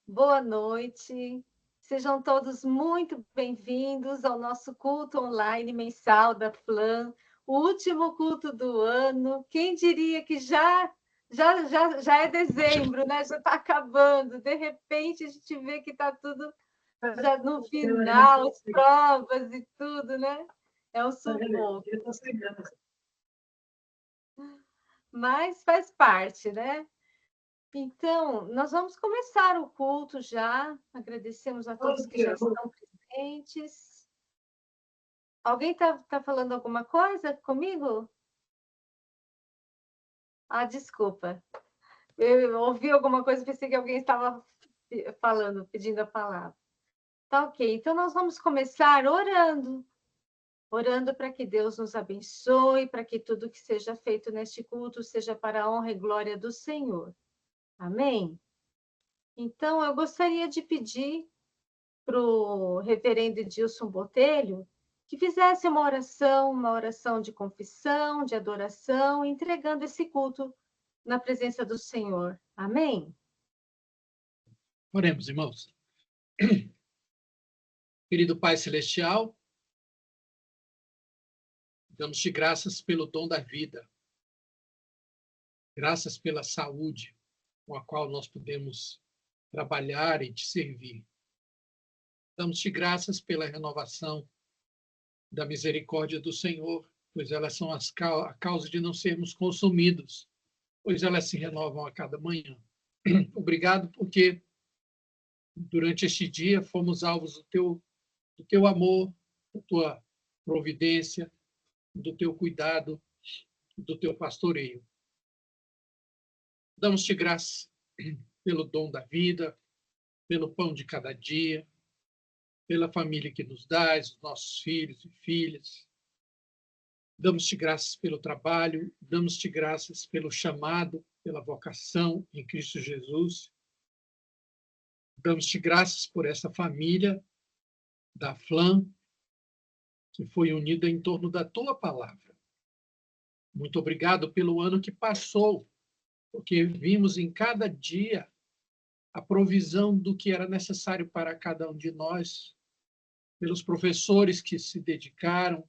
boa noite. Sejam todos muito bem-vindos ao nosso culto online mensal da FLAM, o último culto do ano. Quem diria que já é dezembro, né? Já está acabando. De repente, a gente vê que está tudo já no final, as provas e tudo, né? É um sufoco. Mas faz parte, né? Então, nós vamos começar o culto já. Agradecemos a todos que já estão presentes. Alguém está falando alguma coisa comigo? Ah, desculpa. Eu ouvi alguma coisa e pensei que alguém estava falando, pedindo a palavra. Tá ok. Então, nós vamos começar orando para que Deus nos abençoe, para que tudo que seja feito neste culto seja para a honra e glória do Senhor. Amém? Então, eu gostaria de pedir para o reverendo Edilson Botelho, que fizesse uma oração de confissão, de adoração, entregando esse culto na presença do Senhor. Amém? Oremos, irmãos. Querido Pai Celestial, damos-te graças pelo dom da vida, graças pela saúde com a qual nós podemos trabalhar e te servir. Damos-te graças pela renovação da misericórdia do Senhor, pois elas são a causa de não sermos consumidos, pois elas se renovam a cada manhã. Obrigado porque durante este dia fomos alvos do teu amor, da tua providência, do teu cuidado, do teu pastoreio. Damos-te graça pelo dom da vida, pelo pão de cada dia, pela família que nos dás, os nossos filhos e filhas. Damos-te graças pelo trabalho, damos-te graças pelo chamado, pela vocação em Cristo Jesus. Damos-te graças por essa família da FLAM, que foi unida em torno da tua palavra. Muito obrigado pelo ano que passou, porque vimos em cada dia a provisão do que era necessário para cada um de nós, pelos professores que se dedicaram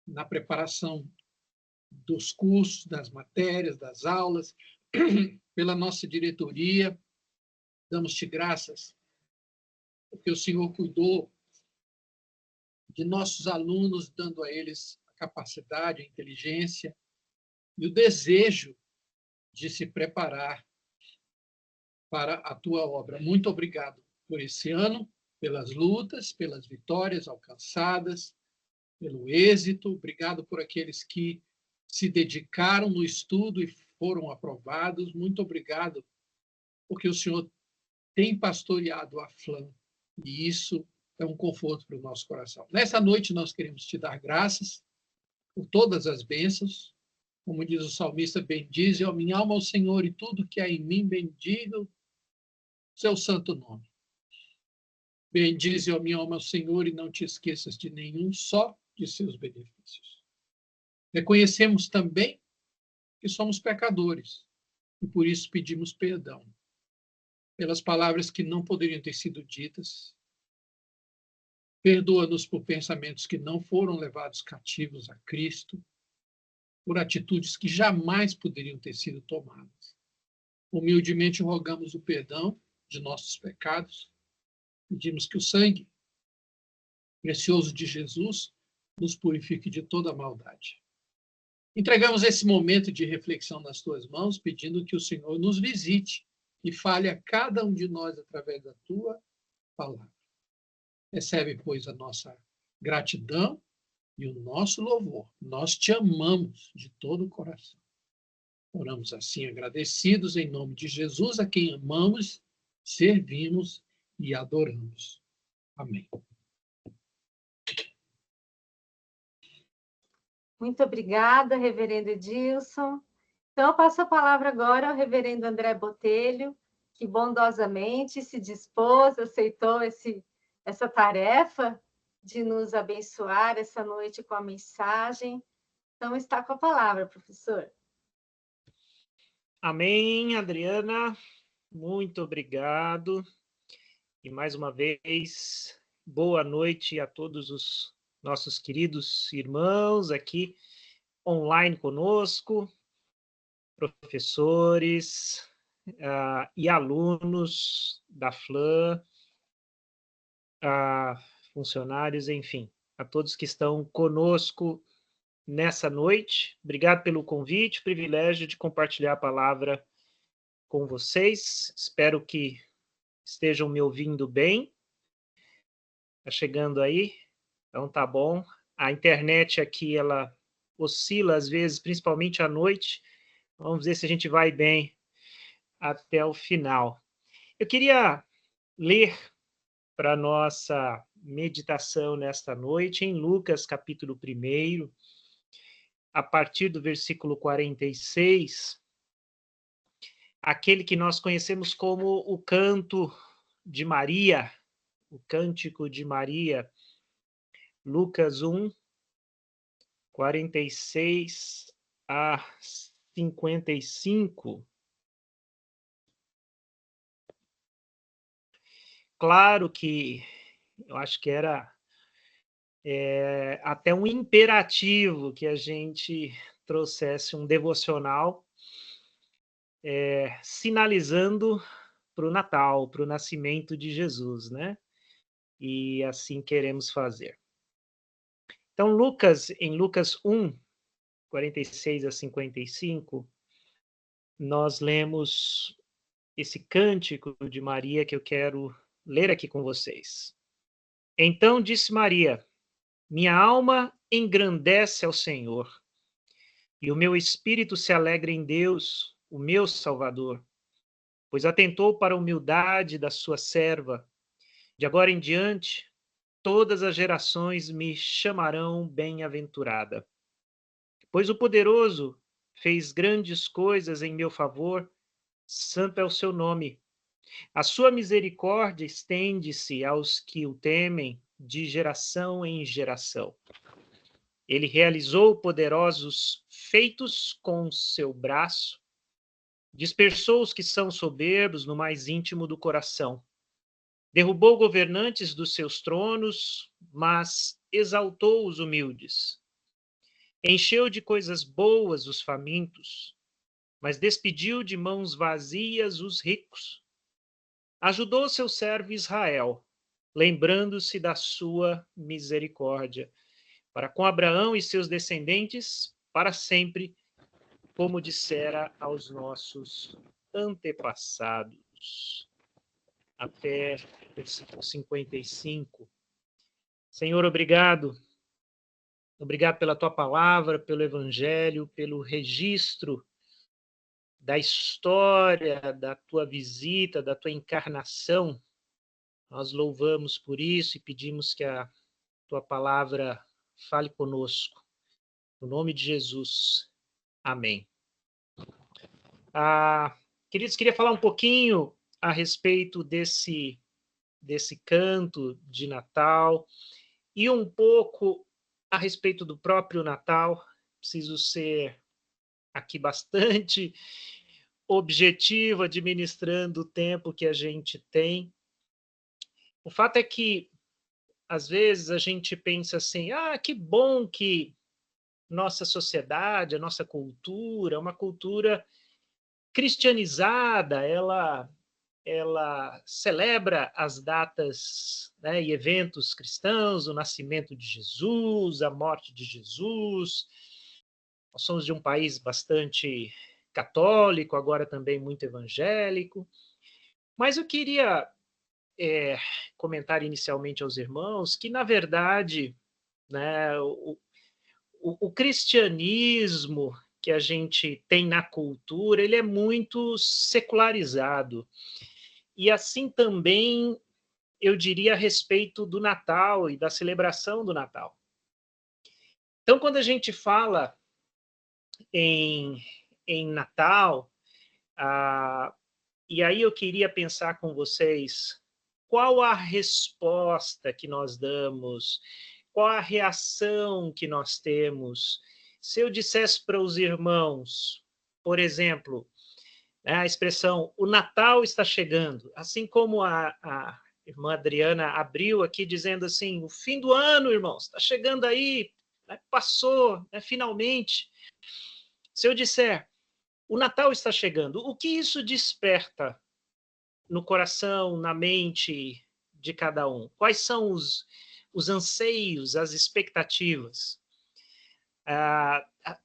na preparação dos cursos, das matérias, das aulas, pela nossa diretoria. Damos-te graças, porque o Senhor cuidou de nossos alunos, dando a eles a capacidade, a inteligência e o desejo de se preparar para a tua obra. Muito obrigado por esse ano, pelas lutas, pelas vitórias alcançadas, pelo êxito. Obrigado por aqueles que se dedicaram no estudo e foram aprovados. Muito obrigado, porque o Senhor tem pastoreado a FLAM, e isso é um conforto para o nosso coração. Nessa noite, nós queremos te dar graças por todas as bênçãos. Como diz o salmista, bendize a minha alma ao Senhor e tudo que há em mim, bendiga o seu santo nome. Bendize a minha alma ao Senhor e não te esqueças de nenhum só de seus benefícios. Reconhecemos também que somos pecadores e por isso pedimos perdão pelas palavras que não poderiam ter sido ditas. Perdoa-nos por pensamentos que não foram levados cativos a Cristo, por atitudes que jamais poderiam ter sido tomadas. Humildemente rogamos o perdão de nossos pecados, pedimos que o sangue precioso de Jesus nos purifique de toda maldade. Entregamos esse momento de reflexão nas tuas mãos, pedindo que o Senhor nos visite e fale a cada um de nós através da tua palavra. Recebe, pois, a nossa gratidão e o nosso louvor. Nós te amamos de todo o coração. Oramos assim, agradecidos em nome de Jesus, a quem amamos, servimos e adoramos. Amém. Muito obrigada, reverendo Edilson. Então, eu passo a palavra agora ao reverendo André Botelho, que bondosamente se dispôs, aceitou essa tarefa de nos abençoar essa noite com a mensagem. Então, está com a palavra, professor. Amém, Adriana. Muito obrigado. E mais uma vez, boa noite a todos os nossos queridos irmãos aqui online conosco, professores e alunos da FLAM, funcionários, enfim, a todos que estão conosco nessa noite. Obrigado pelo convite, privilégio de compartilhar a palavra com vocês. Espero que estejam me ouvindo bem. Está chegando aí? Então tá bom. A internet aqui, ela oscila às vezes, principalmente à noite. Vamos ver se a gente vai bem até o final. Eu queria ler para a nossa meditação nesta noite em Lucas, capítulo 1, a partir do versículo 46, aquele que nós conhecemos como o canto de Maria, o cântico de Maria, Lucas 1, 46 a 55. Claro que eu acho que era até um imperativo que a gente trouxesse um devocional sinalizando para o Natal, para o nascimento de Jesus, né? E assim queremos fazer. Então, em Lucas 1, 46 a 55, nós lemos esse cântico de Maria que eu quero ler aqui com vocês. Então disse Maria: minha alma engrandece ao Senhor, e o meu espírito se alegra em Deus, o meu Salvador, pois atentou para a humildade da sua serva. De agora em diante, todas as gerações me chamarão bem-aventurada. Pois o Poderoso fez grandes coisas em meu favor, santo é o seu nome. A sua misericórdia estende-se aos que o temem de geração em geração. Ele realizou poderosos feitos com seu braço, dispersou os que são soberbos no mais íntimo do coração. Derrubou governantes dos seus tronos, mas exaltou os humildes. Encheu de coisas boas os famintos, mas despediu de mãos vazias os ricos. Ajudou seu servo Israel, lembrando-se da sua misericórdia, para com Abraão e seus descendentes, para sempre, como dissera aos nossos antepassados. Até versículo 55. Senhor, obrigado. Obrigado pela tua palavra, pelo evangelho, pelo registro da história, da tua visita, da tua encarnação. Nós louvamos por isso e pedimos que a tua palavra fale conosco. No nome de Jesus. Amém. Queridos, queria falar um pouquinho a respeito desse canto de Natal e um pouco a respeito do próprio Natal. Preciso ser aqui bastante objetivo, administrando o tempo que a gente tem. O fato é que, às vezes, a gente pensa assim, que bom que nossa sociedade, a nossa cultura, é uma cultura cristianizada, ela celebra as datas, né, e eventos cristãos, o nascimento de Jesus, a morte de Jesus. Nós somos de um país bastante católico, agora também muito evangélico. Mas eu queria comentar inicialmente aos irmãos que, na verdade, né, o cristianismo que a gente tem na cultura, ele é muito secularizado. E assim também, eu diria, a respeito do Natal e da celebração do Natal. Então, quando a gente fala em Natal, e aí eu queria pensar com vocês, qual a resposta que nós damos, qual a reação que nós temos? Se eu dissesse para os irmãos, por exemplo, né? A expressão o Natal está chegando, assim como a irmã Adriana abriu aqui dizendo assim, o fim do ano, irmãos, está chegando aí, né? Passou, né? Finalmente. Se eu disser, o Natal está chegando, o que isso desperta no coração, na mente de cada um? Quais são os anseios, as expectativas?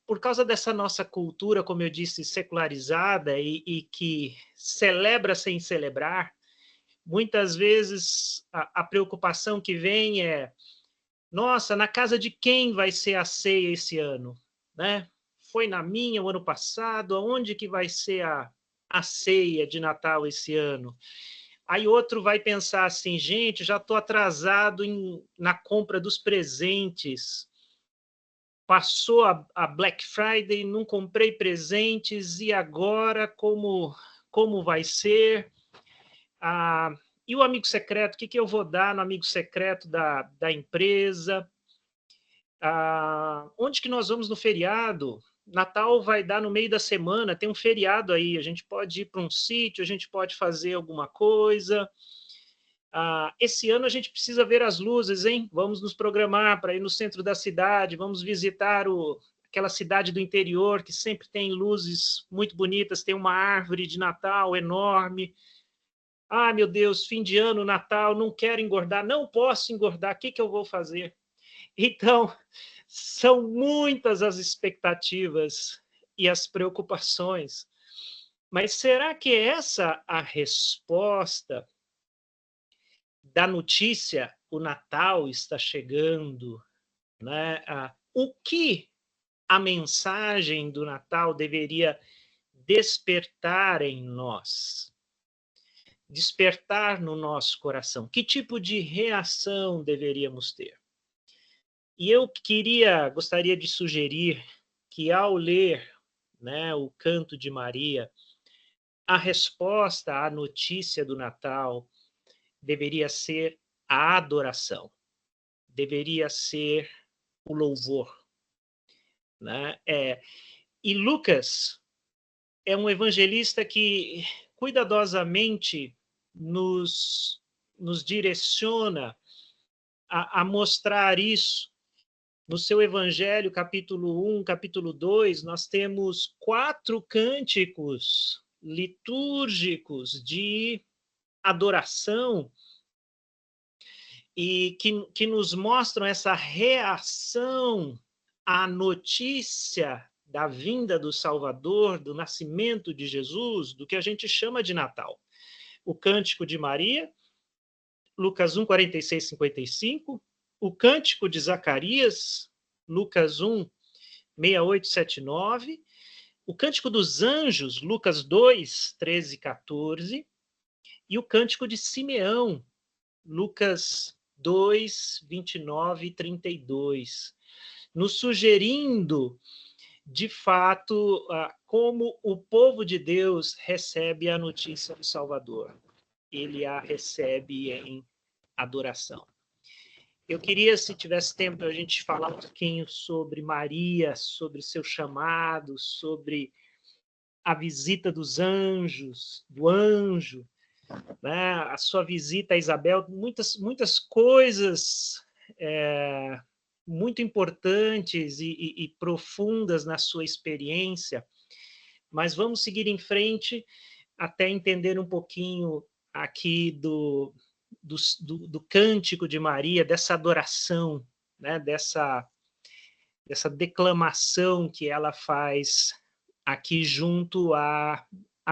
Por causa dessa nossa cultura, como eu disse, secularizada e que celebra sem celebrar, muitas vezes a preocupação que vem é: nossa, na casa de quem vai ser a ceia esse ano? Né? Foi na minha o ano passado, aonde que vai ser a ceia de Natal esse ano? Aí outro vai pensar assim, gente, já estou atrasado na compra dos presentes. Passou a Black Friday, não comprei presentes, e agora como vai ser? E o amigo secreto, o que eu vou dar no amigo secreto da empresa? Onde que nós vamos no feriado? Natal vai dar no meio da semana, tem um feriado aí, a gente pode ir para um sítio, a gente pode fazer alguma coisa. Esse ano a gente precisa ver as luzes, hein? Vamos nos programar para ir no centro da cidade, vamos visitar aquela cidade do interior que sempre tem luzes muito bonitas, tem uma árvore de Natal enorme. Meu Deus, fim de ano, Natal, não quero engordar, não posso engordar, o que eu vou fazer? Então, são muitas as expectativas e as preocupações, mas será que é essa a resposta da notícia? O Natal está chegando, né? O que a mensagem do Natal deveria despertar em nós? Despertar no nosso coração. Que tipo de reação deveríamos ter? E eu gostaria de sugerir que, ao ler, né, o Canto de Maria, a resposta à notícia do Natal deveria ser a adoração, deveria ser o louvor, né? E Lucas é um evangelista que cuidadosamente nos direciona a mostrar isso. No seu Evangelho, capítulo 1, capítulo 2, nós temos 4 cânticos litúrgicos de adoração e que nos mostram essa reação à notícia da vinda do Salvador, do nascimento de Jesus, do que a gente chama de Natal. O Cântico de Maria, Lucas 1, 46, 55. O Cântico de Zacarias, Lucas 1, 68, 79. O Cântico dos Anjos, Lucas 2, 13 e 14. E o Cântico de Simeão, Lucas 2, 29 e 32. Nos sugerindo, de fato, como o povo de Deus recebe a notícia do Salvador. Ele a recebe em adoração. Eu queria, se tivesse tempo, a gente falar um pouquinho sobre Maria, sobre seu chamado, sobre a visita dos anjos, do anjo, né? A sua visita a Isabel, muitas coisas muito importantes e profundas na sua experiência, mas vamos seguir em frente até entender um pouquinho aqui do cântico de Maria, dessa adoração, né? dessa declamação que ela faz aqui junto a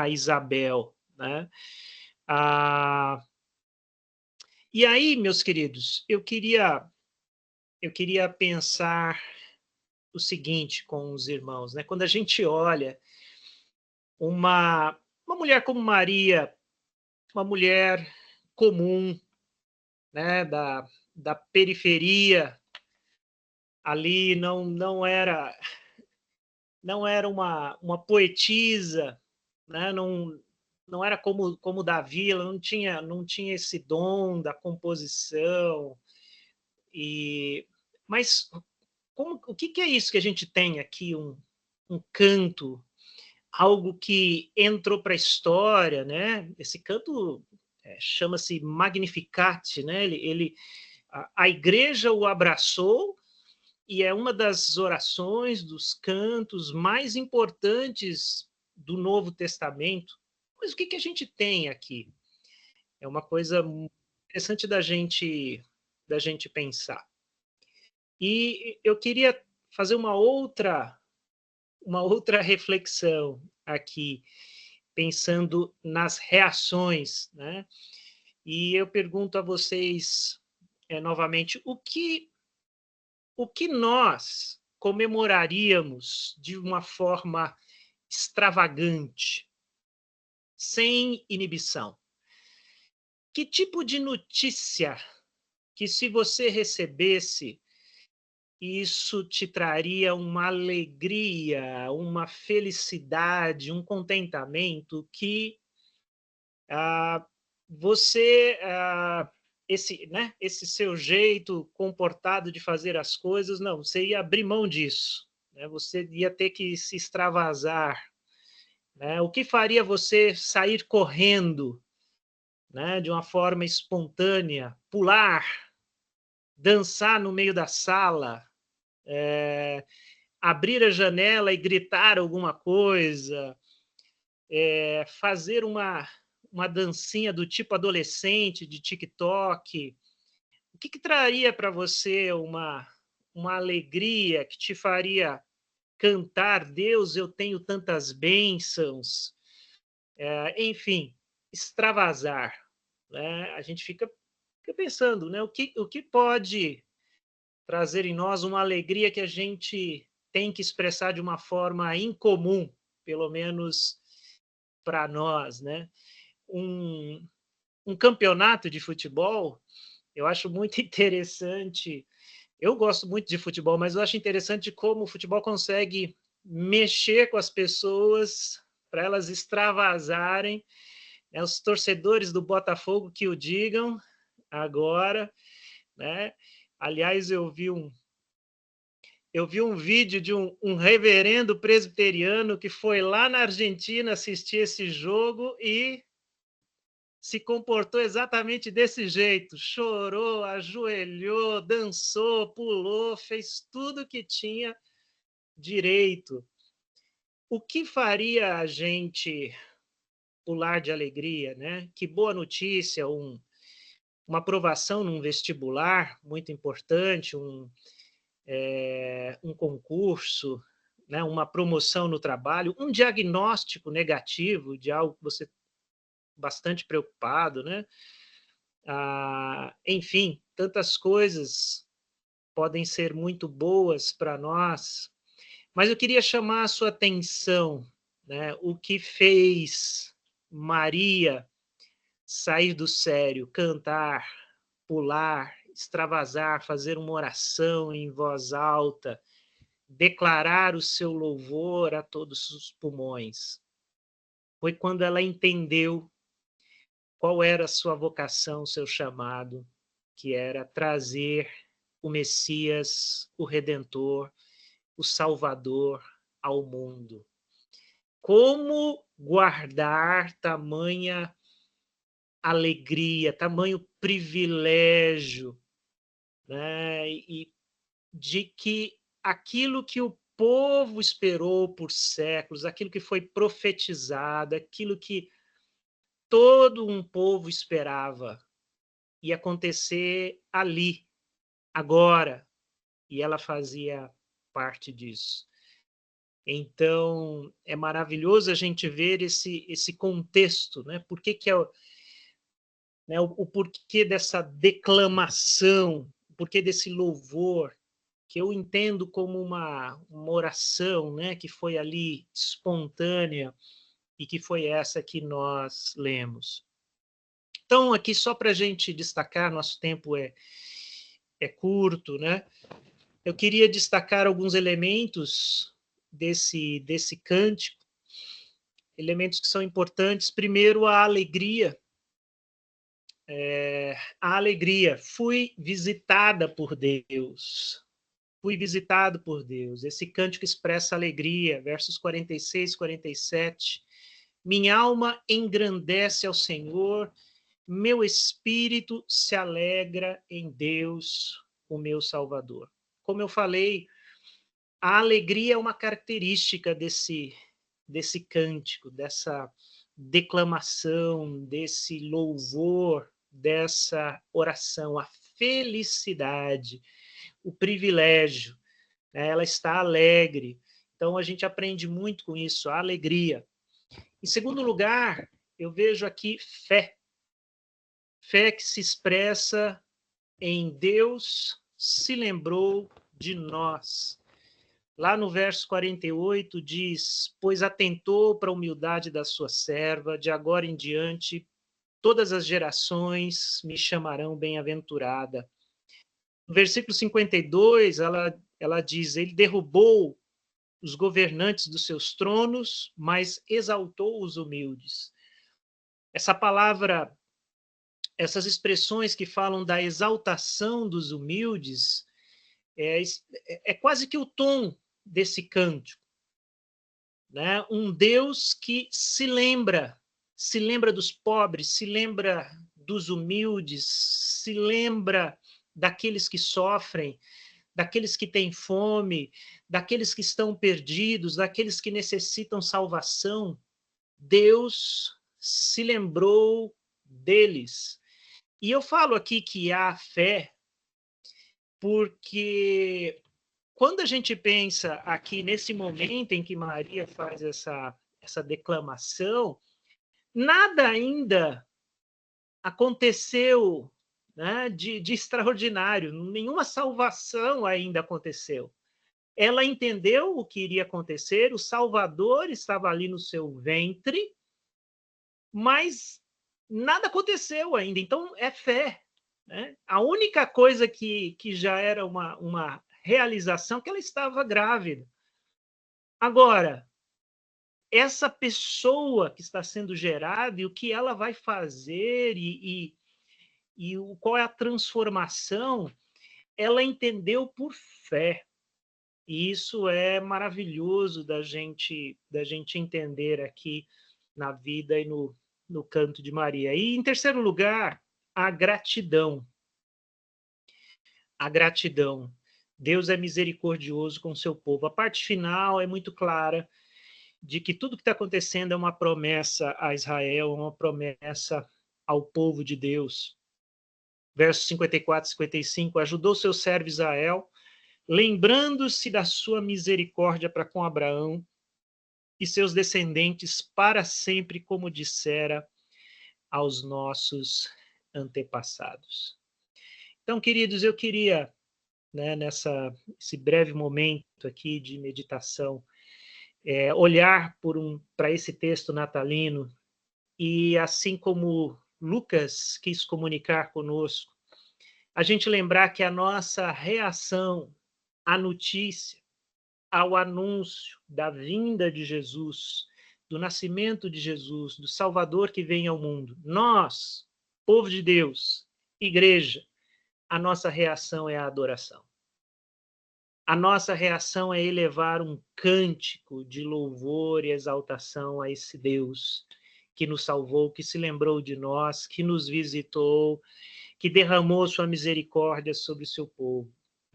Isabel. Né? E aí, meus queridos, eu queria pensar o seguinte com os irmãos, né? Quando a gente olha uma mulher como Maria, uma mulher comum, né, da periferia, ali não era uma poetisa, né, não era como Davi, ela não tinha esse dom da composição. Mas o que é isso que a gente tem aqui, um canto algo que entrou para a história, né? Esse canto chama-se Magnificat, né? A igreja o abraçou e é uma das orações, dos cantos mais importantes do Novo Testamento. Mas o que a gente tem aqui? É uma coisa interessante da gente pensar. E eu queria fazer uma outra reflexão aqui, pensando nas reações, né? E eu pergunto a vocês novamente, o que nós comemoraríamos de uma forma extravagante, sem inibição? Que tipo de notícia que, se você recebesse, isso te traria uma alegria, uma felicidade, um contentamento que você, esse seu jeito comportado de fazer as coisas, não, você ia abrir mão disso, né? Você ia ter que se extravasar, né? O que faria você sair correndo, né, de uma forma espontânea, pular, dançar no meio da sala, abrir a janela e gritar alguma coisa, fazer uma dancinha do tipo adolescente de TikTok? O que traria para você uma alegria que te faria cantar Deus, eu tenho tantas bênçãos? Enfim, extravasar, né? A gente fica pensando, né? O que pode trazer em nós uma alegria que a gente tem que expressar de uma forma incomum, pelo menos para nós, né? Um, um campeonato de futebol, eu acho muito interessante. Eu gosto muito de futebol, mas eu acho interessante como o futebol consegue mexer com as pessoas para elas extravasarem, né? Os torcedores do Botafogo que o digam agora, né? Aliás, eu vi um vídeo de um reverendo presbiteriano que foi lá na Argentina assistir esse jogo e se comportou exatamente desse jeito. Chorou, ajoelhou, dançou, pulou, fez tudo que tinha direito. O que faria a gente pular de alegria, né? Que boa notícia, uma aprovação num vestibular muito importante, um concurso, né? Uma promoção no trabalho, um diagnóstico negativo de algo que você bastante preocupado, né? Enfim, tantas coisas podem ser muito boas para nós, mas eu queria chamar a sua atenção, né? O que fez Maria sair do sério, cantar, pular, extravasar, fazer uma oração em voz alta, declarar o seu louvor a todos os pulmões. Foi quando ela entendeu qual era a sua vocação, o seu chamado, que era trazer o Messias, o Redentor, o Salvador ao mundo. Como guardar tamanha alegria, tamanho privilégio, né? E de que aquilo que o povo esperou por séculos, aquilo que foi profetizado, aquilo que todo um povo esperava, ia acontecer ali, agora, e ela fazia parte disso. Então, é maravilhoso a gente ver esse contexto, né? Por que né, o porquê dessa declamação, o porquê desse louvor, que eu entendo como uma oração, né? Que foi ali espontânea e que foi essa que nós lemos. Então, aqui só para a gente destacar, nosso tempo é curto, né? Eu queria destacar alguns elementos desse cântico, elementos que são importantes. Primeiro, a alegria. A alegria. Fui visitada por Deus. fui visitado por Deus. Esse cântico expressa alegria, versos 46 e 47. Minha alma engrandece ao Senhor, meu espírito se alegra em Deus, o meu Salvador. Como eu falei, a alegria é uma característica desse cântico, dessa declamação, desse louvor, dessa oração, a felicidade, o privilégio, né? Ela está alegre. Então a gente aprende muito com isso, a alegria. Em segundo lugar, eu vejo aqui fé. Fé que se expressa em Deus se lembrou de nós. Lá no verso 48 diz: pois atentou para a humildade da sua serva, de agora em diante todas as gerações me chamarão bem-aventurada. No versículo 52, ela diz: ele derrubou os governantes dos seus tronos, mas exaltou os humildes. Essa palavra, essas expressões que falam da exaltação dos humildes, é quase que o tom desse cântico, né? Um Deus que se lembra dos pobres, se lembra dos humildes, se lembra daqueles que sofrem, daqueles que têm fome, daqueles que estão perdidos, daqueles que necessitam salvação. Deus se lembrou deles. E eu falo aqui que há fé porque quando a gente pensa aqui nesse momento em que Maria faz essa declamação, nada ainda aconteceu, né, de extraordinário, nenhuma salvação ainda aconteceu. Ela entendeu o que iria acontecer, o Salvador estava ali no seu ventre, mas nada aconteceu ainda. Então, é fé. Né? A única coisa que já era uma realização é que ela estava grávida. Agora, essa pessoa que está sendo gerada e o que ela vai fazer e qual é a transformação, ela entendeu por fé. E isso é maravilhoso da gente entender aqui na vida e no canto de Maria. E, em terceiro lugar, a gratidão. A gratidão. Deus é misericordioso com o seu povo. A parte final é muito clara de que tudo que está acontecendo é uma promessa a Israel, uma promessa ao povo de Deus. Versos 54 e 55, ajudou seu servo Israel, lembrando-se da sua misericórdia para com Abraão e seus descendentes para sempre, como dissera aos nossos antepassados. Então, queridos, eu queria, né, esse breve momento aqui de meditação, olhar para esse texto natalino e, assim como Lucas quis comunicar conosco, a gente lembrar que a nossa reação à notícia, ao anúncio da vinda de Jesus, do nascimento de Jesus, do Salvador que vem ao mundo, nós, povo de Deus, igreja, a nossa reação é a adoração. A nossa reação é elevar um cântico de louvor e exaltação a esse Deus que nos salvou, que se lembrou de nós, que nos visitou, que derramou sua misericórdia sobre o seu povo.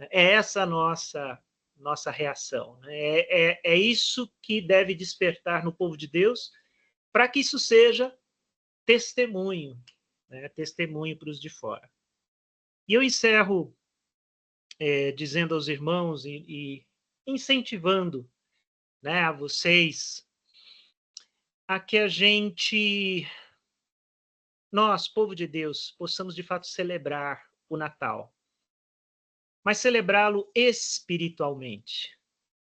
É essa a nossa reação. É isso que deve despertar no povo de Deus, para que isso seja testemunho, né? Testemunho para os de fora. E eu encerro dizendo aos irmãos e incentivando, né, a vocês a que nós, povo de Deus, possamos de fato celebrar o Natal, mas celebrá-lo espiritualmente,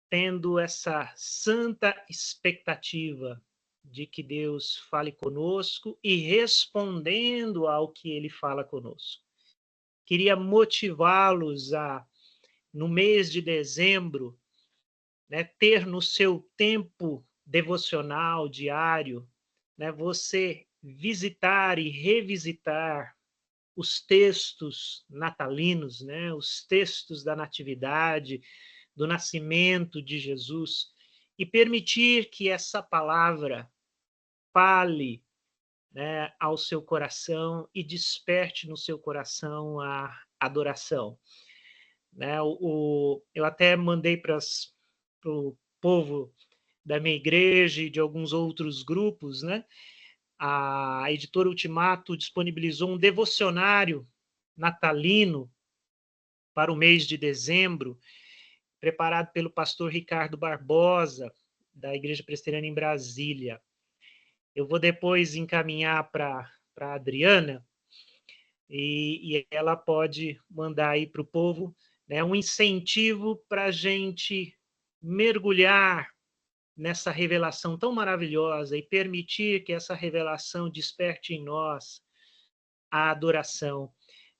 tendo essa santa expectativa de que Deus fale conosco e respondendo ao que Ele fala conosco. Queria motivá-los a, no mês de dezembro, né, ter no seu tempo devocional diário, né, você visitar e revisitar os textos natalinos, né? Os textos da natividade, do nascimento de Jesus, e permitir que essa palavra fale, né, ao seu coração e desperte no seu coração a adoração. Né? Eu até mandei para o povo da minha igreja e de alguns outros grupos, né? A editora Ultimato disponibilizou um devocionário natalino para o mês de dezembro, preparado pelo pastor Ricardo Barbosa, da Igreja Presbiteriana em Brasília. Eu vou depois encaminhar para a Adriana, e ela pode mandar aí para o povo, né, um incentivo para a gente mergulhar nessa revelação tão maravilhosa e permitir que essa revelação desperte em nós a adoração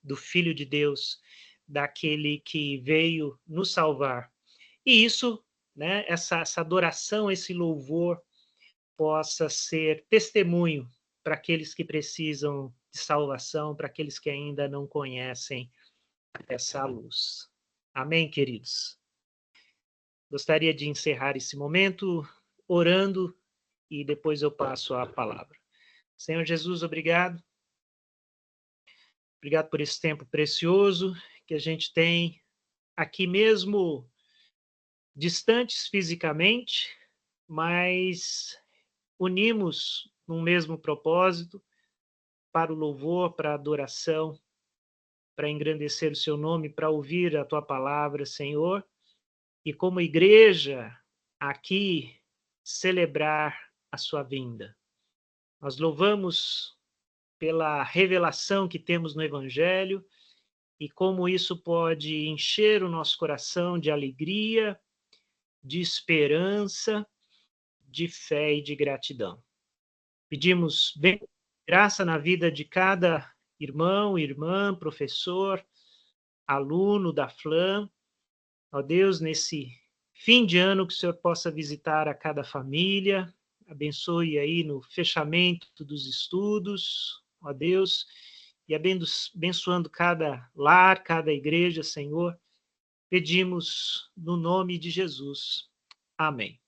do Filho de Deus, daquele que veio nos salvar. E isso, né, essa adoração, esse louvor, possa ser testemunho para aqueles que precisam de salvação, para aqueles que ainda não conhecem essa luz. Amém, queridos? Gostaria de encerrar esse momento orando e depois eu passo a palavra. Senhor Jesus, obrigado. Obrigado por esse tempo precioso que a gente tem aqui mesmo, distantes fisicamente, mas unimos num mesmo propósito, para o louvor, para a adoração, para engrandecer o seu nome, para ouvir a tua palavra, Senhor, e como igreja aqui celebrar a sua vinda. Nós louvamos pela revelação que temos no Evangelho e como isso pode encher o nosso coração de alegria, de esperança, de fé e de gratidão. Pedimos graça na vida de cada irmão, irmã, professor, aluno da FLAM. Ó Deus, nesse fim de ano, que o Senhor possa visitar a cada família, abençoe aí no fechamento dos estudos, ó Deus, e abençoando cada lar, cada igreja, Senhor. Pedimos no nome de Jesus. Amém.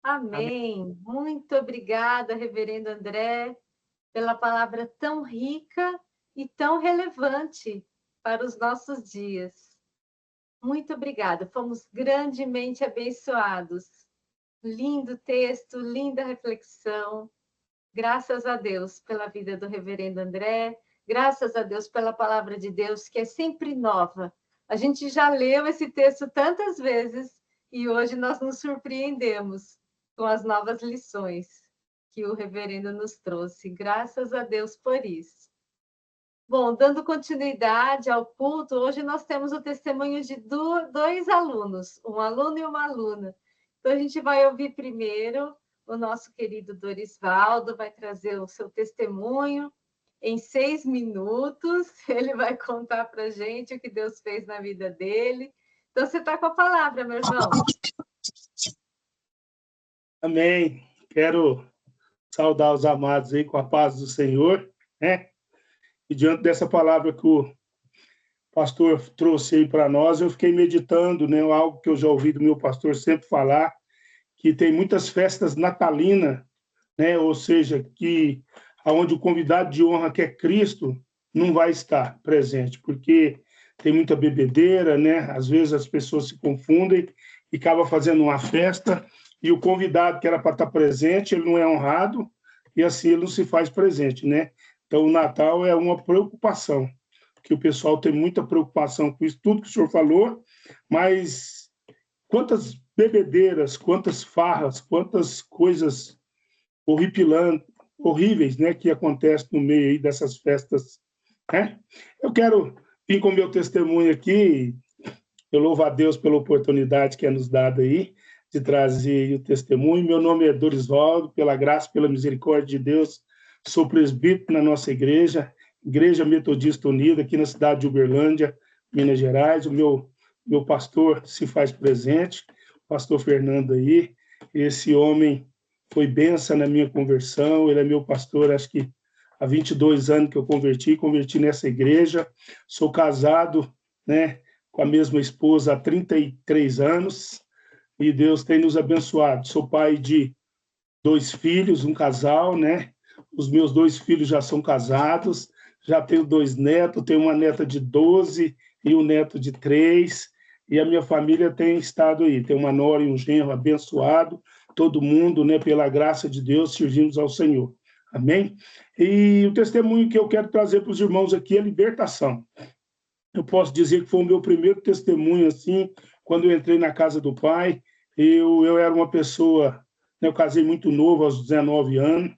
Amém. Muito obrigada, reverendo André, pela palavra tão rica e tão relevante para os nossos dias. Muito obrigada. Fomos grandemente abençoados. Lindo texto, linda reflexão. Graças a Deus pela vida do reverendo André. Graças a Deus pela palavra de Deus, que é sempre nova. A gente já leu esse texto tantas vezes e hoje nós nos surpreendemos com as novas lições que o reverendo nos trouxe. Graças a Deus por isso. Bom, dando continuidade ao culto, hoje nós temos o testemunho de dois alunos, um aluno e uma aluna. Então, a gente vai ouvir primeiro o nosso querido Dorisvaldo, vai trazer o seu testemunho em 6 minutos. Ele vai contar para a gente o que Deus fez na vida dele. Então, você está com a palavra, meu irmão. Amém. Quero saudar os amados aí com a paz do Senhor, né? E diante dessa palavra que o pastor trouxe aí para nós, eu fiquei meditando, né? Algo que eu já ouvi do meu pastor sempre falar, que tem muitas festas natalinas, né? Ou seja, que aonde o convidado de honra, que é Cristo, não vai estar presente, porque tem muita bebedeira, né? Às vezes as pessoas se confundem e acabam fazendo uma festa e o convidado que era para estar presente, ele não é honrado e assim ele não se faz presente, né? Então o Natal é uma preocupação, que o pessoal tem muita preocupação com isso, tudo que o senhor falou, mas quantas bebedeiras, quantas farras, quantas coisas horríveis, né, que acontecem no meio aí dessas festas, né? Eu quero vir com o meu testemunho aqui. Eu louvo a Deus pela oportunidade que é nos dada aí de trazer o testemunho. Meu nome é Dorisvaldo, pela graça, pela misericórdia de Deus, sou presbítero na nossa igreja, Igreja Metodista Unida, aqui na cidade de Uberlândia, Minas Gerais. O meu pastor se faz presente, o pastor Fernando aí, esse homem foi bênção na minha conversão. Ele é meu pastor, acho que há 22 anos que eu converti nessa igreja. Sou casado, né, com a mesma esposa há 33 anos, e Deus tem nos abençoado. Sou pai de 2 filhos, um casal, né? Os meus 2 filhos já são casados, já tenho 2 netos, tenho uma neta de 12 e um neto de 3, e a minha família tem estado aí, tem uma nora e um genro abençoado, todo mundo, né, pela graça de Deus, servimos ao Senhor. Amém? E o testemunho que eu quero trazer para os irmãos aqui é libertação. Eu posso dizer que foi o meu primeiro testemunho, assim, quando eu entrei na casa do Pai. Eu era uma pessoa, né, eu casei muito novo, aos 19 anos,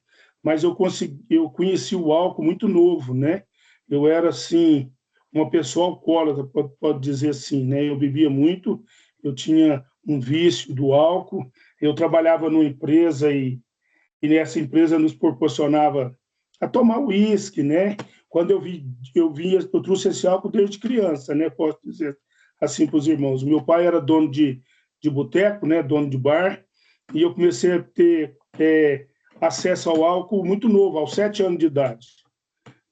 mas eu conheci o álcool muito novo, né? Eu era, assim, uma pessoa alcoólatra, pode dizer assim, né? Eu bebia muito, eu tinha um vício do álcool, eu trabalhava numa empresa e nessa empresa nos proporcionava a tomar uísque, né? Quando eu trouxe esse álcool desde criança, né? Posso dizer assim para os irmãos. Meu pai era dono de boteco, né? Dono de bar, e eu comecei a ter acesso ao álcool muito novo, aos 7 anos de idade.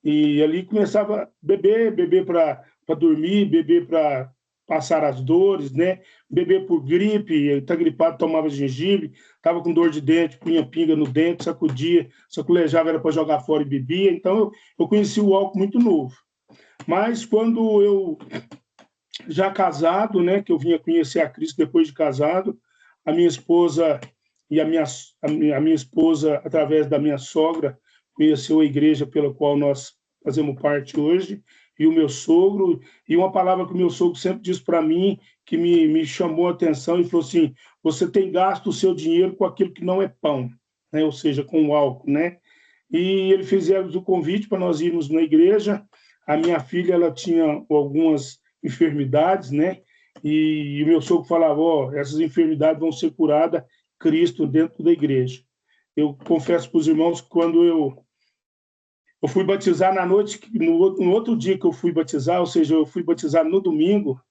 E ali começava a beber para dormir, beber para passar as dores, né? Beber por gripe, está gripado, tomava gengibre, estava com dor de dente, punha pinga no dente, sacudia, saculejava, era para jogar fora e bebia. Então, eu conheci o álcool muito novo. Mas quando eu, já casado, né, que eu vinha conhecer a Cristo depois de casado, a minha esposa e a minha esposa, através da minha sogra, conheceu a igreja pela qual nós fazemos parte hoje, e o meu sogro, e uma palavra que o meu sogro sempre disse para mim, que me chamou a atenção, e falou assim: você tem gasto o seu dinheiro com aquilo que não é pão, né? Ou seja, com o álcool, né? E ele fez o convite para nós irmos na igreja. A minha filha, ela tinha algumas enfermidades, né? E o meu sogro falava: ó, essas enfermidades vão ser curadas, Cristo dentro da igreja. Eu confesso para os irmãos que quando eu fui batizar na noite, no outro dia que eu fui batizar, ou seja, eu fui batizar no domingo,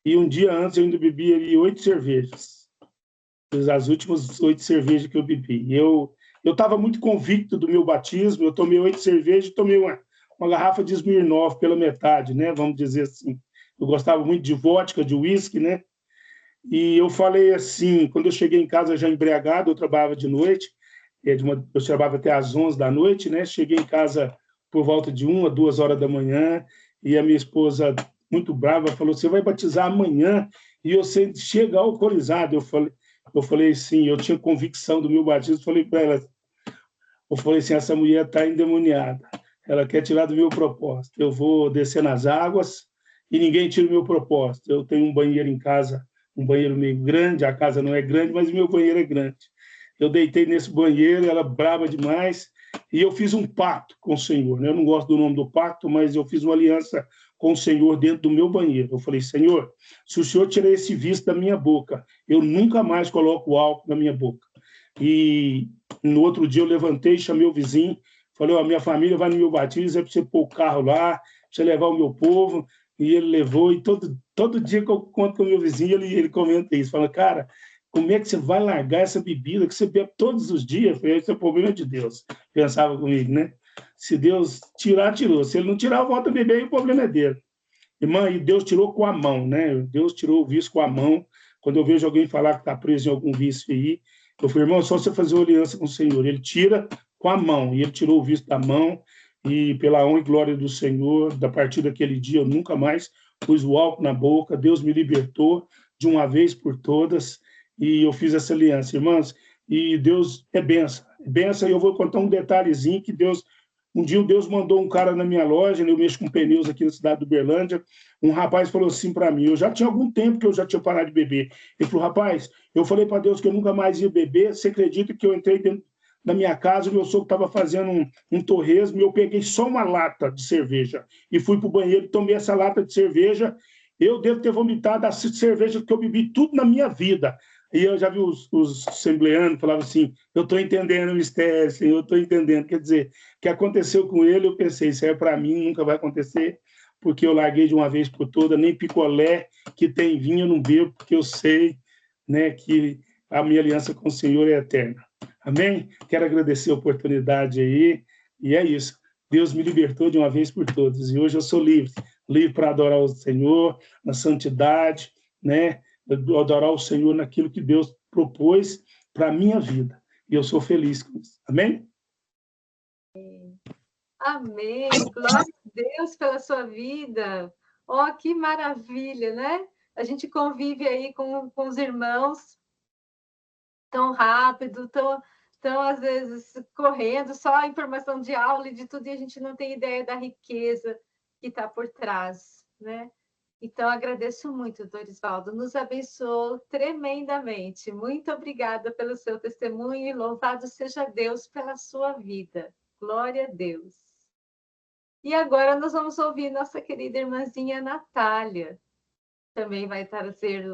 e um dia antes eu ainda bebi ali 8 cervejas. As últimas 8 cervejas que eu bebi. E eu estava muito convicto do meu batismo, eu tomei 8 cervejas e tomei uma garrafa de Smirnoff pela metade, né? Vamos dizer assim. Eu gostava muito de vodka, de uísque, né? E eu falei assim, quando eu cheguei em casa já embriagado, eu trabalhava de noite, eu trabalhava até às 11 da noite, né? Cheguei em casa por volta de 1 a 2 horas da manhã, e a minha esposa, muito brava, falou: você vai batizar amanhã e você chega alcoolizado. Eu falei sim, eu tinha convicção do meu batismo, falei para ela, eu falei assim: essa mulher está endemoniada, ela quer tirar do meu propósito, eu vou descer nas águas e ninguém tira o meu propósito. Eu tenho um banheiro em casa, um banheiro meio grande, a casa não é grande, mas o meu banheiro é grande. Eu deitei nesse banheiro, ela brava demais, e eu fiz um pacto com o Senhor, né? Eu não gosto do nome do pacto, mas eu fiz uma aliança com o Senhor dentro do meu banheiro. Eu falei: Senhor, se o Senhor tirar esse vício da minha boca, eu nunca mais coloco álcool na minha boca. E no outro dia eu levantei, chamei o vizinho, falei: ó, minha família vai no meu batismo, é para você pôr o carro lá, para você levar o meu povo. E ele levou, e todo dia que eu conto com o meu vizinho, ele comenta isso, fala: cara, como é que você vai largar essa bebida que você bebe todos os dias? Eu falei: esse é o problema de Deus. Pensava comigo, né? Se Deus tirar, tirou. Se ele não tirar, eu volto a beber, e o problema é dele. Irmã, e Deus tirou com a mão, né? Deus tirou o vício com a mão. Quando eu vejo alguém falar que está preso em algum vício aí, eu falei: irmão, só você fazer uma aliança com o Senhor. Ele tira com a mão, e ele tirou o vício da mão, e pela honra e glória do Senhor, a partir daquele dia, eu nunca mais pus o álcool na boca. Deus me libertou de uma vez por todas, e eu fiz essa aliança, irmãs, e Deus é benção. Benção, e eu vou contar um detalhezinho que um dia Deus mandou um cara na minha loja, né? Eu mexo com pneus aqui na cidade de Uberlândia, um rapaz falou assim para mim, eu já tinha algum tempo que eu já tinha parado de beber. Ele falou: rapaz, eu falei para Deus que eu nunca mais ia beber, você acredita que eu entrei dentro da minha casa, o meu sogro estava fazendo um torresmo, e eu peguei só uma lata de cerveja, e fui para o banheiro e tomei essa lata de cerveja. Eu devo ter vomitado a cerveja que eu bebi tudo na minha vida. E eu já vi os assembleanos falavam assim: eu estou entendendo o mistério, Senhor, eu estou entendendo. Quer dizer, o que aconteceu com ele, eu pensei: isso é para mim, nunca vai acontecer, porque eu larguei de uma vez por todas, nem picolé que tem vinho eu não bebo, porque eu sei, né, que a minha aliança com o Senhor é eterna. Amém? Quero agradecer a oportunidade aí, e é isso. Deus me libertou de uma vez por todas, e hoje eu sou livre, livre para adorar o Senhor na santidade, né? Adorar o Senhor naquilo que Deus propôs para a minha vida. E eu sou feliz com isso. Amém? Amém. Glória a Deus pela sua vida. Oh, que maravilha, né? A gente convive aí com os irmãos tão rápido, tão às vezes correndo, só a informação de aula e de tudo, e a gente não tem ideia da riqueza que está por trás, né? Então, agradeço muito, Dorisvaldo. Nos abençoou tremendamente. Muito obrigada pelo seu testemunho e louvado seja Deus pela sua vida. Glória a Deus. E agora nós vamos ouvir nossa querida irmãzinha Natália. Também vai trazer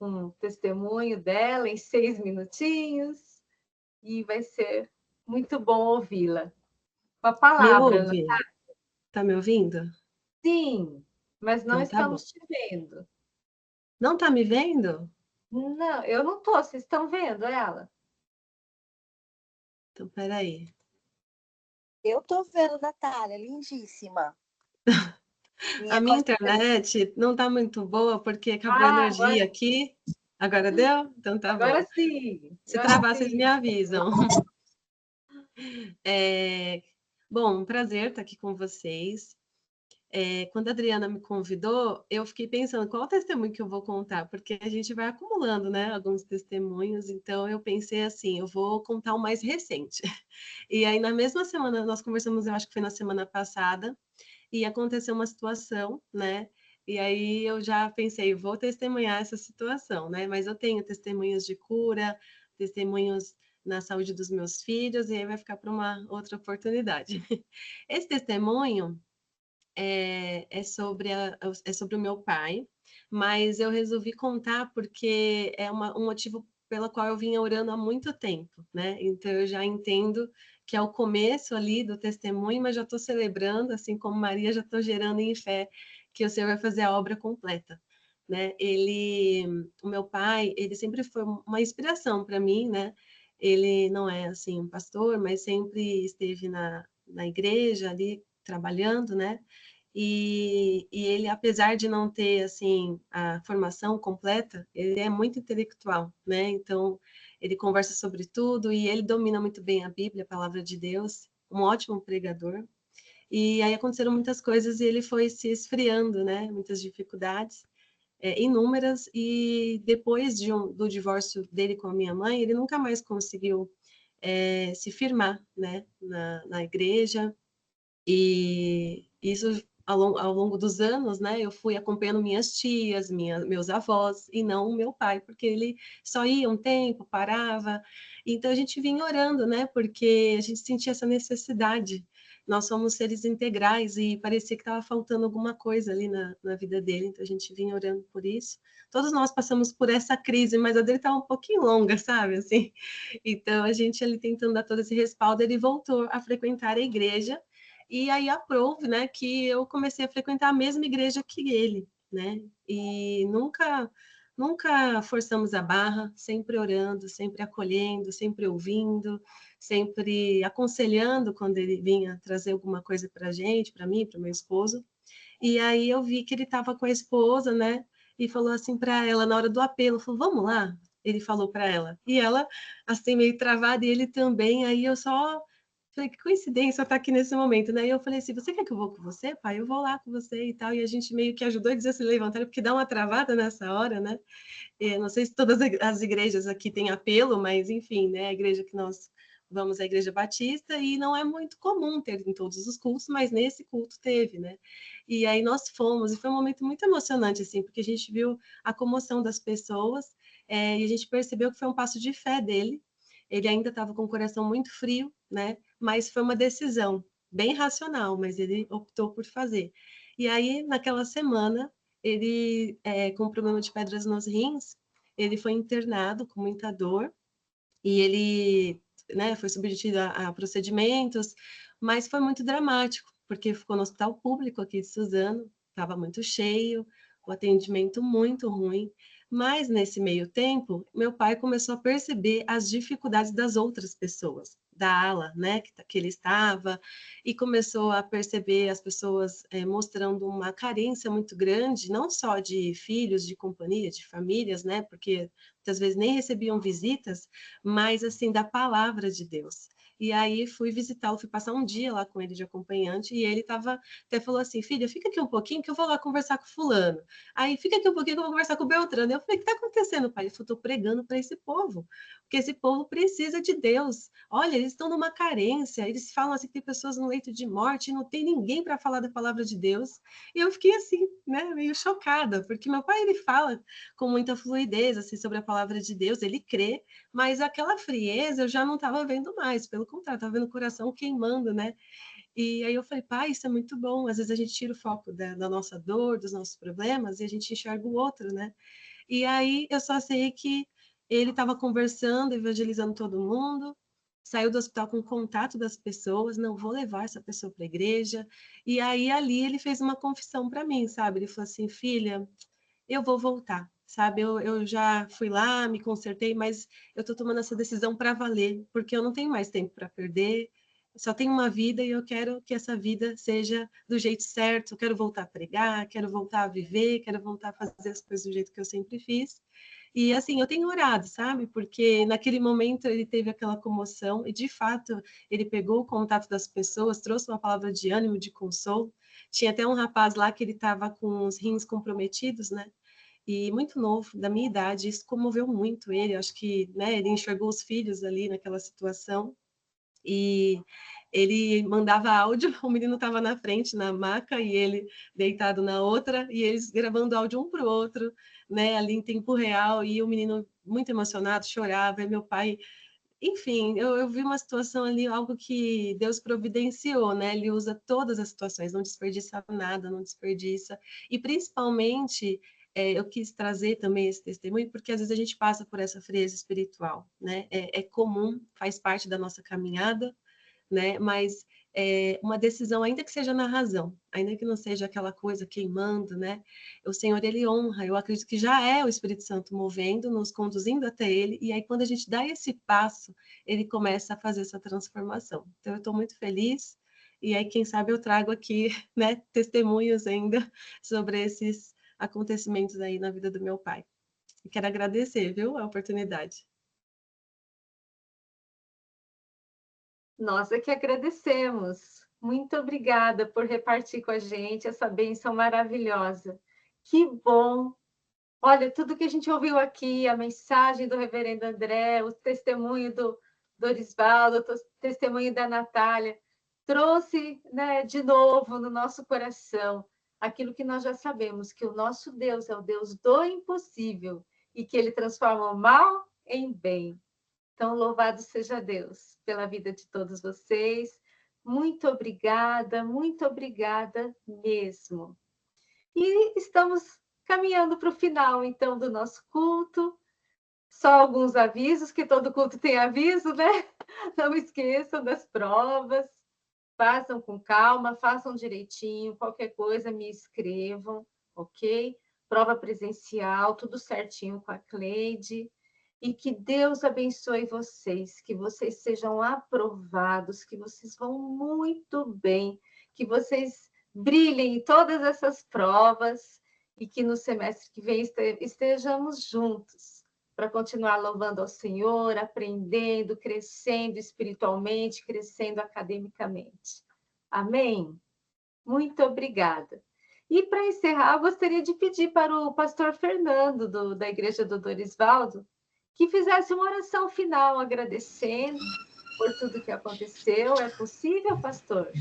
um testemunho dela em 6 minutinhos. E vai ser muito bom ouvi-la. Uma Me palavra, ouve? Tá me ouvindo? sim, mas não Então tá bom. estamos te vendo. Não tá me vendo? Não, eu não estou. Vocês estão vendo ela? Então, peraí. Eu tô vendo, Natália, lindíssima. A minha internet não tá muito boa porque acabou a energia agora... aqui. Agora deu? Então tá bom. Agora sim. Se travar, vocês me avisam. Bom, um prazer estar aqui com vocês. Quando a Adriana me convidou, eu fiquei pensando qual testemunho que eu vou contar, porque a gente vai acumulando, né, alguns testemunhos, então eu pensei assim, eu vou contar o mais recente. E aí, na mesma semana, nós conversamos, eu acho que foi na semana passada, e aconteceu uma situação, né, e aí eu já pensei, vou testemunhar essa situação, né, mas eu tenho testemunhos de cura, testemunhos na saúde dos meus filhos, e aí vai ficar para uma outra oportunidade. Esse testemunho é sobre o meu pai, mas eu resolvi contar porque é um motivo pelo qual eu vinha orando há muito tempo, né? Então eu já entendo que é o começo ali do testemunho, mas já estou celebrando, assim como Maria, já estou gerando em fé que o Senhor vai fazer a obra completa, né? O meu pai, ele sempre foi uma inspiração para mim, né? Ele não é assim um pastor, mas sempre esteve na igreja ali trabalhando, né? E ele, apesar de não ter assim a formação completa, ele é muito intelectual, né? Então ele conversa sobre tudo e ele domina muito bem a Bíblia, a palavra de Deus, um ótimo pregador. E aí aconteceram muitas coisas e ele foi se esfriando, né? Muitas dificuldades, inúmeras. E depois do divórcio dele com a minha mãe, ele nunca mais conseguiu se firmar, né? Na igreja. E isso ao longo dos anos, né, eu fui acompanhando minhas tias, meus avós, e não o meu pai, porque ele só ia um tempo, parava. Então a gente vinha orando, né, porque a gente sentia essa necessidade. Nós somos seres integrais e parecia que estava faltando alguma coisa ali na vida dele, então a gente vinha orando por isso. Todos nós passamos por essa crise, mas a dele estava um pouquinho longa, sabe, assim. Então a gente ali tentando dar todo esse respaldo, ele voltou a frequentar a igreja. E aí aprove, né, que eu comecei a frequentar a mesma igreja que ele, né? E nunca forçamos a barra, sempre orando, sempre acolhendo, sempre ouvindo, sempre aconselhando quando ele vinha trazer alguma coisa para a gente, para mim, para o meu esposo. E aí eu vi que ele estava com a esposa, né? E falou assim para ela na hora do apelo, falou: "Vamos lá?" Ele falou para ela. E ela assim meio travada e ele também. Aí eu só falei, que coincidência estar aqui nesse momento, né? E eu falei assim, você quer que eu vou com você, pai? Eu vou lá com você e tal. E a gente meio que ajudou eles a se levantarem, porque dá uma travada nessa hora, né? E não sei se todas as igrejas aqui têm apelo, mas enfim, né? A igreja que nós vamos é a Igreja Batista e não é muito comum ter em todos os cultos, mas nesse culto teve, né? E aí nós fomos, e foi um momento muito emocionante, assim, porque a gente viu a comoção das pessoas e a gente percebeu que foi um passo de fé dele. Ele ainda estava com o coração muito frio, né? Mas foi uma decisão bem racional, mas ele optou por fazer. E aí, naquela semana, ele, com problema de pedras nos rins, ele foi internado com muita dor, e ele, né, foi submetido a procedimentos, mas foi muito dramático, porque ficou no hospital público aqui de Suzano, estava muito cheio, o atendimento muito ruim, Mas, nesse meio tempo, meu pai começou a perceber as dificuldades das outras pessoas, da ala, né, que ele estava, e começou a perceber as pessoas mostrando uma carência muito grande, não só de filhos, de companhia, de famílias, né, porque muitas vezes nem recebiam visitas, mas, assim, da palavra de Deus. E aí fui visitá-lo, fui passar um dia lá com ele de acompanhante, e ele até falou assim, filha, fica aqui um pouquinho que eu vou lá conversar com fulano. Aí, fica aqui um pouquinho que eu vou conversar com o Beltrano. Eu falei, o que está acontecendo, pai? Ele falou, estou pregando para esse povo, porque esse povo precisa de Deus. Olha, eles estão numa carência, eles falam assim que tem pessoas no leito de morte e não tem ninguém para falar da palavra de Deus. E eu fiquei assim, né, meio chocada, porque meu pai, ele fala com muita fluidez, assim, sobre a palavra de Deus, ele crê, mas aquela frieza eu já não estava vendo mais, pelo contrário, estava vendo o coração queimando, né? E aí eu falei, pai, isso é muito bom. Às vezes a gente tira o foco da nossa dor, dos nossos problemas, e a gente enxerga o outro, né? E aí eu só sei que ele estava conversando, evangelizando todo mundo, saiu do hospital com o contato das pessoas, não vou levar essa pessoa para a igreja. E aí ali ele fez uma confissão para mim, sabe? Ele falou assim, filha, eu vou voltar, sabe? Eu já fui lá, me consertei, mas eu estou tomando essa decisão para valer, porque eu não tenho mais tempo para perder, só tenho uma vida e eu quero que essa vida seja do jeito certo, eu quero voltar a pregar, quero voltar a viver, quero voltar a fazer as coisas do jeito que eu sempre fiz. E assim, eu tenho orado, sabe? Porque naquele momento ele teve aquela comoção e de fato ele pegou o contato das pessoas, trouxe uma palavra de ânimo, de consolo. Tinha até um rapaz lá que ele estava com os rins comprometidos, né? E muito novo, da minha idade, isso comoveu muito ele. Acho que, né, ele enxergou os filhos ali naquela situação e ele mandava áudio, o menino estava na frente, na maca, e ele deitado na outra, e eles gravando áudio um para o outro, né, ali em tempo real, e o menino muito emocionado, chorava, e meu pai... Enfim, eu vi uma situação ali, algo que Deus providenciou, né? Ele usa todas as situações, não desperdiça nada, não desperdiça. E principalmente, eu quis trazer também esse testemunho, porque às vezes a gente passa por essa frieza espiritual, né? É comum, faz parte da nossa caminhada, né? Mas uma decisão, ainda que seja na razão, ainda que não seja aquela coisa queimando, né? O Senhor, ele honra, eu acredito que já é o Espírito Santo movendo, nos conduzindo até ele, e aí quando a gente dá esse passo, ele começa a fazer essa transformação. Então, eu estou muito feliz, e aí, quem sabe, eu trago aqui, né, testemunhos ainda sobre esses acontecimentos aí na vida do meu pai. E quero agradecer, viu, a oportunidade. Nós é que agradecemos. Muito obrigada por repartir com a gente essa bênção maravilhosa. Que bom! Olha, tudo que a gente ouviu aqui, a mensagem do reverendo André, o testemunho do Dorisvaldo, o testemunho da Natália, trouxe, né, de novo no nosso coração aquilo que nós já sabemos, que o nosso Deus é o Deus do impossível e que ele transforma o mal em bem. Então, louvado seja Deus pela vida de todos vocês. Muito obrigada mesmo. E estamos caminhando para o final, então, do nosso culto. Só alguns avisos, que todo culto tem aviso, né? Não esqueçam das provas. Façam com calma, façam direitinho. Qualquer coisa, me escrevam, ok? Prova presencial, tudo certinho com a Cleide. E que Deus abençoe vocês, que vocês sejam aprovados, que vocês vão muito bem, que vocês brilhem em todas essas provas e que no semestre que vem estejamos juntos para continuar louvando ao Senhor, aprendendo, crescendo espiritualmente, crescendo academicamente. Amém? Muito obrigada. E para encerrar, eu gostaria de pedir para o pastor Fernando, da Igreja do Dorisvaldo, que fizesse uma oração final, agradecendo por tudo que aconteceu. É possível, pastor?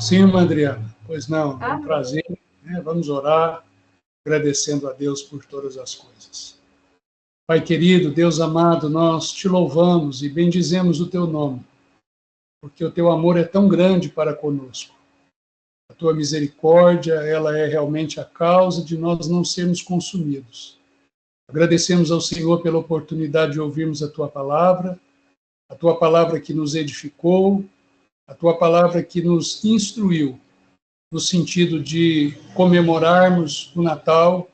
Sim, irmã Adriana. Pois não, é um Amém. prazer. Né? Vamos orar, agradecendo a Deus por todas as coisas. Pai querido, Deus amado, nós te louvamos e bendizemos o teu nome, porque o teu amor é tão grande para conosco. A tua misericórdia, ela é realmente a causa de nós não sermos consumidos. Agradecemos ao Senhor pela oportunidade de ouvirmos a tua palavra que nos edificou, a tua palavra que nos instruiu, no sentido de comemorarmos o Natal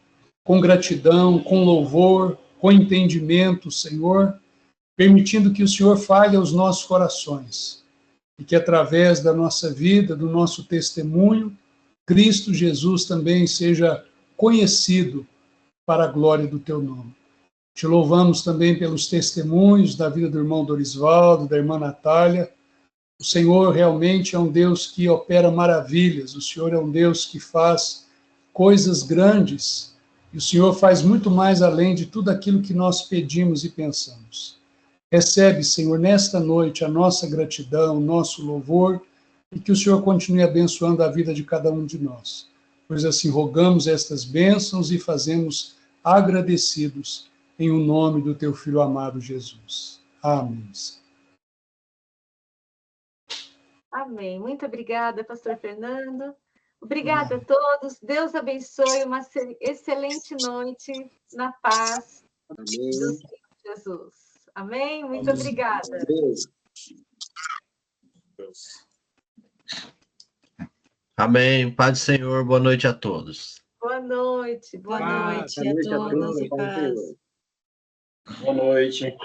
com gratidão, com louvor, com entendimento, Senhor, permitindo que o Senhor fale aos nossos corações e que através da nossa vida, do nosso testemunho, Cristo Jesus também seja conhecido para a glória do teu nome. Te louvamos também pelos testemunhos da vida do irmão Dorisvaldo, da irmã Natália. O Senhor realmente é um Deus que opera maravilhas, o Senhor é um Deus que faz coisas grandes, e o Senhor faz muito mais além de tudo aquilo que nós pedimos e pensamos. Recebe, Senhor, nesta noite a nossa gratidão, o nosso louvor, e que o Senhor continue abençoando a vida de cada um de nós. Pois assim rogamos estas bênçãos e fazemos agradecidos em o nome do teu Filho amado Jesus. Amém. Amém. Muito obrigada, pastor Fernando. Obrigada a todos. Deus abençoe. Uma excelente noite na paz do Senhor Jesus. Amém? Muito obrigada. Amém. Paz do Senhor. Boa noite a todos. Boa noite. Boa noite a todos e paz. Boa noite.